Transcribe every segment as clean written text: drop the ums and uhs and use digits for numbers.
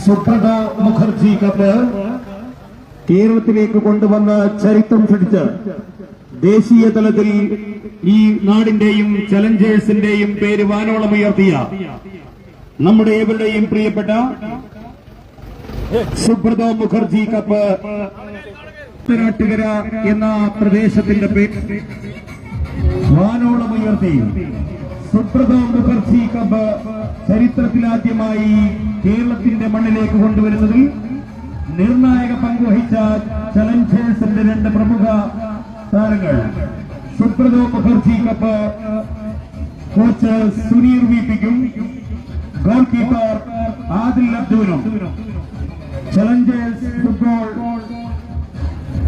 Subrata Mukherjee cup കേരളത്തിലേക്ക് കൊണ്ടുവന്ന ചരിത്രം സൃഷ്ടിച്ച് ദേശീയ തലത്തിൽ ഈ നാടിന്റെയും ചലഞ്ചേഴ്സിന്റെയും പേര് വാനോളമുയർത്തിയ നമ്മുടെ ഏവരുടെയും പ്രിയപ്പെട്ട സുബ്രത മുഖർജി കപ്പ് നാട്ടുകര എന്ന പ്രദേശത്തിന്റെ പേര് വാനോളമുയർത്തി സുബ്രത മുഖർജി കപ്പ് ചരിത്രത്തിലാദ്യമായി കേരളത്തിന്റെ മണ്ണിലേക്ക് കൊണ്ടുവരുന്നതിൽ നിർണായക പങ്കുവഹിച്ച ചലഞ്ചേഴ്സിന്റെ രണ്ട് പ്രമുഖ താരങ്ങൾ സുബ്രത മുഖർജി കപ്പ് കോച്ച് സുനീർ വിപിക്കും ഗോൾ കീപ്പർ ആദിൽ അബ്ദുവിനും ചലഞ്ചേഴ്സ് ഫുട്ബോൾ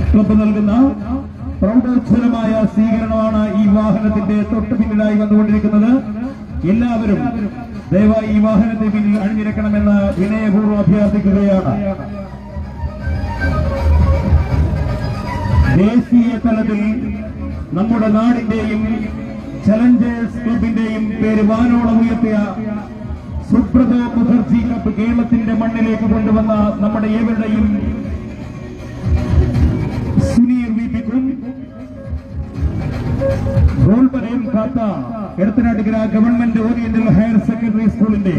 ക്ലബ്ബ് നൽകുന്ന പ്രൗഢോജ്വലമായ സ്വീകരണമാണ് ഈ വാഹനത്തിന്റെ തൊട്ടു പിന്നിലായി വന്നുകൊണ്ടിരിക്കുന്നത്. എല്ലാവരും ദയവായി ഈ വാഹനത്തിന് പിന്നിൽ അണിനിരക്കണമെന്ന് വിനയപൂർവ്വം അഭ്യർത്ഥിക്കുകയാണ്. ദേശീയ തലത്തിൽ നമ്മുടെ നാടിന്റെയും ചലഞ്ചേഴ്സ് ക്ലബിന്റെയും പേര് വാനോളം ഉയർത്തിയ സുബ്രത മുഖർജി കപ്പ് കേരളത്തിന്റെ മണ്ണിലേക്ക് കൊണ്ടുവന്ന നമ്മുടെ ഏവരുടെയും സുനീർ വിപിക്കും ഗോൾ പരയം കാത്ത Edathanattukara government oriental higher secondary സ്കൂളിന്റെ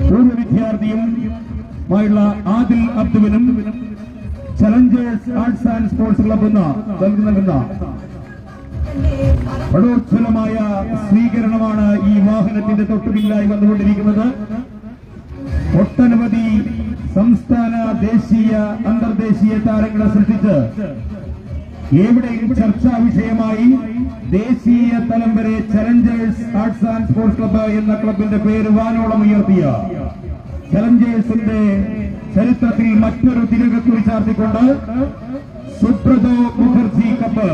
പൂർവ്വ വിദ്യാർത്ഥിയുമായുള്ള ആദിൽ അബ്ദുവിനും challengers arts and sports club നൽകുന്ന പ്രൗഢോജ്വലമായ സ്വീകരണമാണ് ഈ വാഹനത്തിന്റെ തൊട്ടുപിന്നിലായി വന്നുകൊണ്ടിരിക്കുന്നത്. ഒട്ടനവധി സംസ്ഥാന ദേശീയ അന്തർദേശീയ താരങ്ങളെ സൃഷ്ടിച്ച് എവിടെയും ചർച്ചാ വിഷയമായി ദേശീയ തലം വരെ Challengers arts and sports club എന്ന ക്ലബിന്റെ പേര് വാനോളം ഉയർത്തിയ ചലഞ്ചേഴ്സിന്റെ ചരിത്രത്തിൽ മറ്റൊരു തിലകക്കുറി ചാർത്തിക്കൊണ്ട് സുബ്രത മുഖർജി കപ്പ്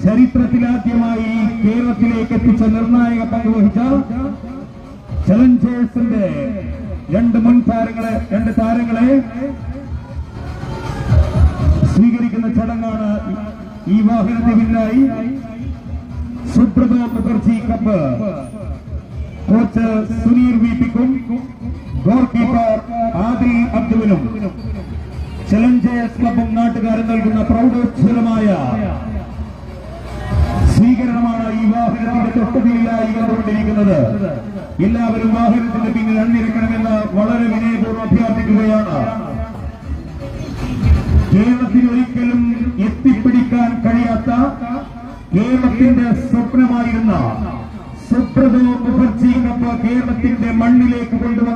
ചരിത്രത്തിലാദ്യമായി കേരളത്തിലേക്ക് എത്തിച്ച നിർണായക പങ്കുവഹിച്ച ചലഞ്ചേഴ്സിന്റെ രണ്ട് താരങ്ങളെ സ്വീകരിക്കുന്ന ചടങ്ങാണ് ഈ വാഹനത്തിന് പിന്നിലായി. സുബ്രത മുഖർജി കപ്പ് കോച്ച് സുനീർ വിപിക്കും ഗോൾ കീപ്പർ ആദിൽ അബ്ദുവിനും ചലഞ്ചേഴ്സ് ക്ലബും നാട്ടുകാരും നൽകുന്ന പ്രൗഢോജ്വലമായ സ്വീകരണമാണ് ഈ വാഹനത്തിന്റെ തൊട്ടുപിന്നിലായി വന്നുകൊണ്ടിരിക്കുന്നത്. എല്ലാവരും വാഹനത്തിന്റെ പിന്നിൽ അണിനിരക്കണമെന്ന് വളരെ വിനയപൂർവ്വം അഭ്യർത്ഥിക്കുകയാണ്. കേരളത്തിൽ ഒരിക്കലും എത്തിപ്പിടിക്കാൻ കഴിയാത്ത കേരളത്തിന്റെ സ്വപ്നമായിരുന്ന സുബ്രത മുഖർജി കപ്പ് കേരളത്തിന്റെ മണ്ണിലേക്ക് കൊണ്ടുവന്ന